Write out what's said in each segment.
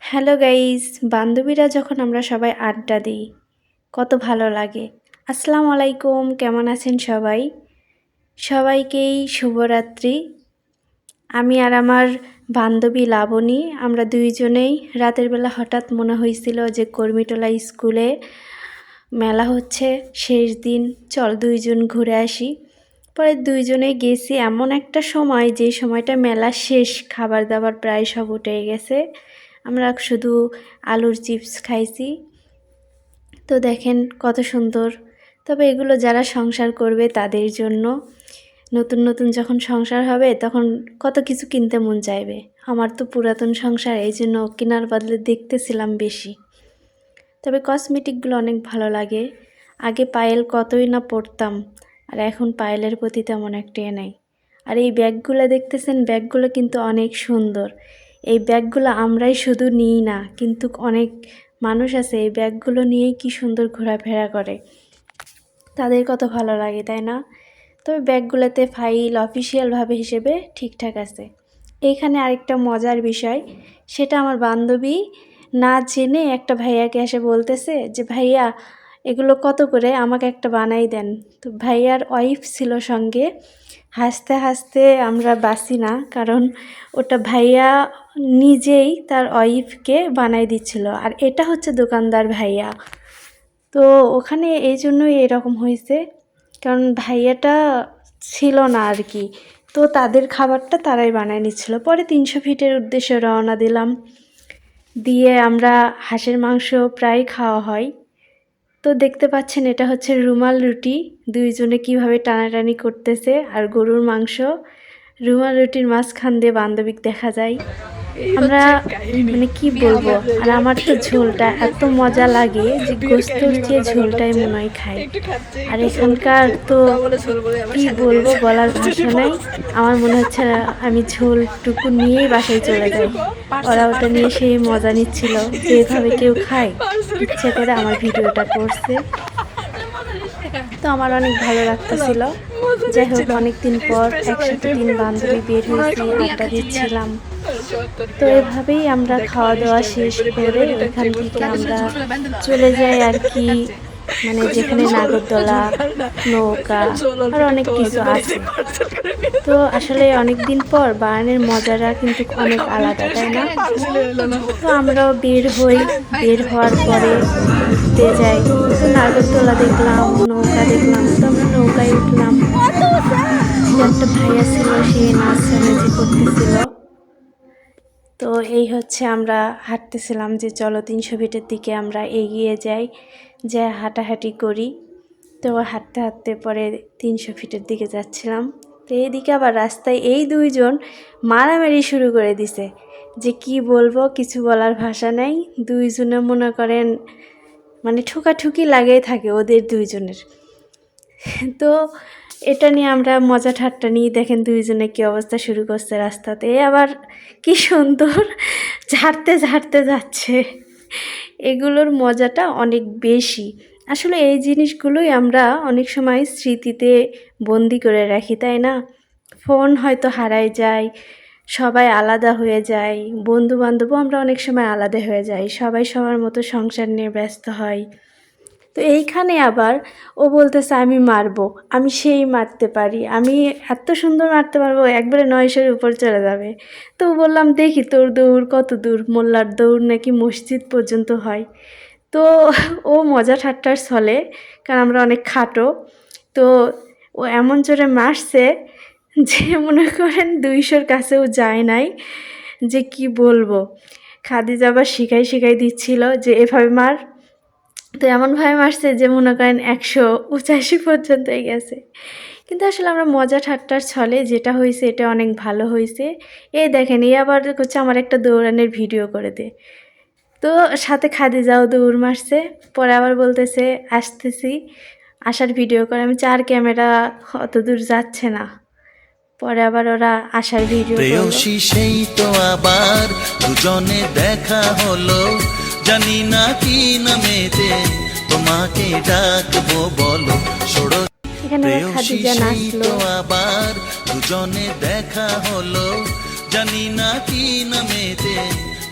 Hello guys, বান্ধবীরা যখন আমরা সবাই আড্ডা দিই কত ভালো লাগে। আসসালামু আলাইকুম, কেমন আছেন সবাই? সবাইকেই শুভরাত্রি। আমি আর আমার বান্ধবী লাবণী আমরা দুইজনেই রাতের বেলা হঠাৎ মনে হয়েছিল যে কর্মীটোলা স্কুলে মেলা হচ্ছে, শেষ দিন, চল দুইজন ঘুরে আসি। পরে দুইজনে গেছি এমন একটা সময় যে সময়টা মেলা শেষ, খাবার দাবার প্রায় সব উঠে গেছে, আমরা শুধু আলুর চিপস খাইছি। তো দেখেন কত সুন্দর। তবে এগুলো যারা সংসার করবে তাদের জন্য। নতুন নতুন যখন সংসার হবে তখন কত কিছু কিনতে মন চাইবে। আমার তো পুরাতন সংসার, এই জন্য কেনার বদলে দেখতেছিলাম বেশি। তবে কসমেটিকগুলো অনেক ভালো লাগে। আগে পায়েল কতই না পরতাম, আর এখন পায়েলের প্রতি তেমন একটা নাই। আর এই ব্যাগগুলো দেখতেছেন, ব্যাগগুলো কিন্তু অনেক সুন্দর। এই ব্যাগগুলো আমরাই শুধু নিই না, কিন্তু অনেক মানুষ আছে এই ব্যাগগুলো নিয়েই কি সুন্দর ঘোরাফেরা করে, তাদের কত ভালো লাগে, তাই না? তবে ব্যাগগুলোতে ফাইল অফিসিয়ালভাবে হিসেবে ঠিকঠাক আছে। এইখানে আরেকটা মজার বিষয়, সেটা আমার বান্ধবী না জেনে একটা ভাইয়াকে এসে বলতেছে যে ভাইয়া এগুলো কত করে, আমাকে একটা বানাই দেন। তো ভাইয়ার ওয়াইফ ছিল সঙ্গে। হাসতে হাসতে আমরা বাসি না, কারণ ওটা ভাইয়া নিজেই তার ওয়াইফকে বানাই দিচ্ছিল, আর এটা হচ্ছে দোকানদার ভাইয়া। তো ওখানে এই জন্যই এরকম হয়েছে, কারণ ভাইয়াটা ছিল না আর কি। তো তাদের খাবারটা তারাই বানায় নিচ্ছিল। পরে 300 ফিটের উদ্দেশ্যে রওনা দিলাম। দিয়ে আমরা হাঁসের মাংস প্রায় খাওয়া হয়। তো দেখতে পাচ্ছেন এটা হচ্ছে রুমাল রুটি, দুইজনে কিভাবে টানাটানি করতেছে। আর গরুর মাংস রুমাল রুটির মাঝখান দিয়ে বান্ধবীকে দেখা যায়। আমরা মানে কি বলবো, আর আমার তো ঝোলটা এত মজা লাগে যে গোস্তর চেয়ে ঝোলটাই মনে হয় খাই। আর এখানকার তো কি বলবো, বলার ভাষা নাই। আমার মনে হচ্ছে আমি ঝোলটুকু নিয়েই বাসায় চলে যাই। ওরা ওটা নিয়ে সেই মজা নিচ্ছিল যে এভাবে কেউ খায়, ইচ্ছে করে আমার ভিডিওটা করছে। তো আমার অনেক ভালো লাগতেছিল। যাই হোক, অনেকদিন পর একসাথে 3 বান্ধবী বের হয়েছি, আড্ডা দিচ্ছিলাম। তো এভাবেই আমরা খাওয়া দাওয়া শেষ করে ওইখান থেকে আমরা চলে যাই আর কি, মানে যেখানে নাগরদোলা, নৌকা আর অনেক কিছু আছে। তো আসলে অনেক দিন পর বায়ানের মজাটা কিন্তু অনেক আলাদা, তাই না? তো আমরাও বের হই, বের হওয়ার পরে ঘুরতে যাই। তো নাগরদোলা দেখলাম, নৌকা দেখলাম, তো আমরা নৌকায় উঠলাম। একটা ভাইয়া ছিল, সে নাচানাচি করতেছিল। তো এই হচ্ছে আমরা হাঁটতেছিলাম যে চলো 300 ফিটের দিকে আমরা এগিয়ে যাই, যে হাঁটাহাঁটি করি। তো হাঁটতে হাঁটতে পরে 300 ফিটের দিকে যাচ্ছিলাম। তো এইদিকে আবার রাস্তায় এই দুইজন মারামারি শুরু করে দিছে, যে কি বলবো, কিছু বলার ভাষা নাই। দুইজনে মনে করেন মানে ঠুকাঠুকি লাগেই থাকে ওদের দুইজনের। তো এটা নিয়ে আমরা মজা ঠাট্টা নিয়ে দেখেন দুইজনে কী অবস্থা শুরু করছে রাস্তাতে। আবার কি সুন্দর ঝাড়তে ঝাড়তে যাচ্ছে। এগুলোর মজাটা অনেক বেশি। আসলে এই জিনিসগুলোই আমরা অনেক সময় স্মৃতিতে বন্দি করে রাখি, তাই না? ফোন হয়তো হারায় যায়, সবাই আলাদা হয়ে যায়, বন্ধু বান্ধবও আমরা অনেক সময় আলাদা হয়ে যাই, সবাই সবার মতো সংসার নিয়ে ব্যস্ত হয়। তো এইখানে আবার ও বলতেছে আমি মারবো, আমি সেই মারতে পারি, আমি এত সুন্দর মারতে পারবো, একবারে 900-এর উপর চলে যাবে। তো বললাম দেখি তোর দৌড় কত দূর, মোল্লার দৌড় নাকি মসজিদ পর্যন্ত হয়। তো ও মজা ঠাট্টার ছলে, কারণ আমরা অনেক খাটো, তো ও এমন জোরে মারছে যে মনে করেন 200-র কাছেও যায় নাই। যে কি বলবো, খাদিজা আবার শিখাই দিচ্ছিল যে এভাবে মার। তো এমনভাবে মারছে যে মনে করেন 185 পর্যন্তই গেছে। কিন্তু আসলে আমরা মজা ঠাট্টার ছলে যেটা হয়েছে এটা অনেক ভালো হয়েছে। এই দেখেন, এই আবার হচ্ছে আমার একটা দৌড়ানোর ভিডিও করে দে। তো সাথে খাদিজাও দৌড় মারছে। পরে আবার বলতেছে আসতেছি, আসার ভিডিও করে। আমি 4 ক্যামেরা অত দূর যাচ্ছে না। পরে আবার ওরা আসার ভিডিও করলো। সেই তো আবার দুজনে দেখা হলো, জানি না কি নামেতে তোমাকে ডাকবো বলো। এখানে খাদিজা নাচলো। আবার দুজনে দেখা হলো, জানি না কি নামেতে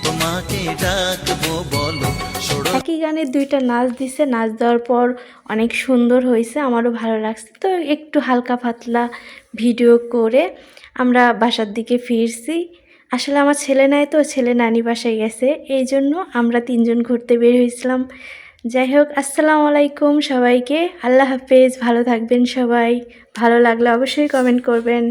তোমাকে ডাকবো বলো ষোড়শ একই গানে দুইটা নাচ দিছে, নাচ দেওয়ার পর অনেক সুন্দর হয়েছে, আমারও ভালো লাগছে। তো একটু হালকা পাতলা ভিডিও করে আমরা বাসার দিকে ফিরছি। আসলে আমার ছেলে নাই, তো ছেলে নানি বাসায় গেছে, এই জন্য আমরা তিনজন ঘুরতে বের হয়েছিলাম। যাই হোক, আসসালামু আলাইকুম সবাইকে, আল্লাহ হাফেজ, ভালো থাকবেন সবাই। ভালো লাগলে অবশ্যই কমেন্ট করবেন।